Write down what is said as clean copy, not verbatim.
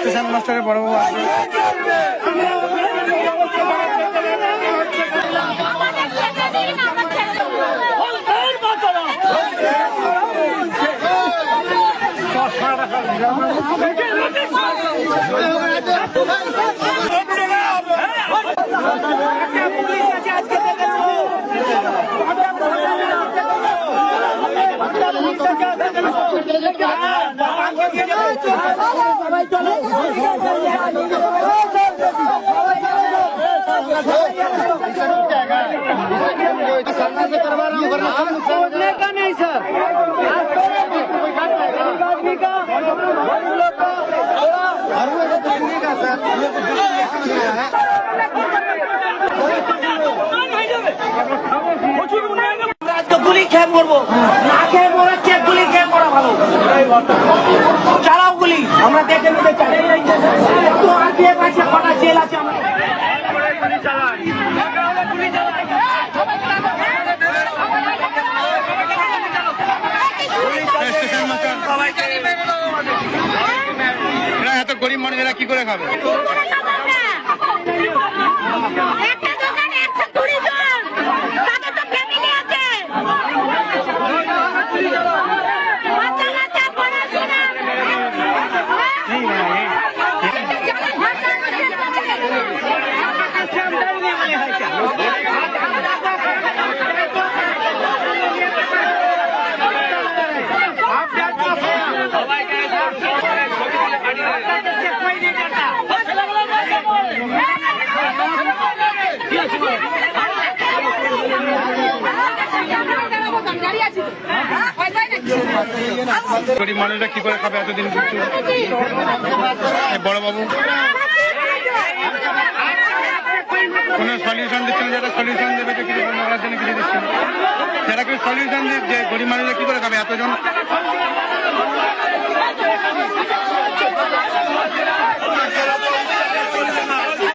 Station মাস্টারের বড়বাবু আসবে। बोलने का नहीं सर, आदमी का গুলি খেয়ে মরবো, না খেয়ে মরার চেয়ে গুলি খেয়ে মরা ভালো। চালাও গুলি, আমরা দেখে নিতে চাই। তো আর বিয়ে কাছে কটা জেল আছে আমরা এত গরিব মানুষেরা কি করে খাবে? গরিব মানুষরা কি করে খাবে এতদিন? বড়বাবু কোনো সলিউশন দিচ্ছেন, যারা সলিউশন দেবে তো কিছু করার জন্য কিছু দিচ্ছেন, যারা কেউ সলিউশন দিচ্ছে গরিব মানুষরা কি করে খাবে এতজন?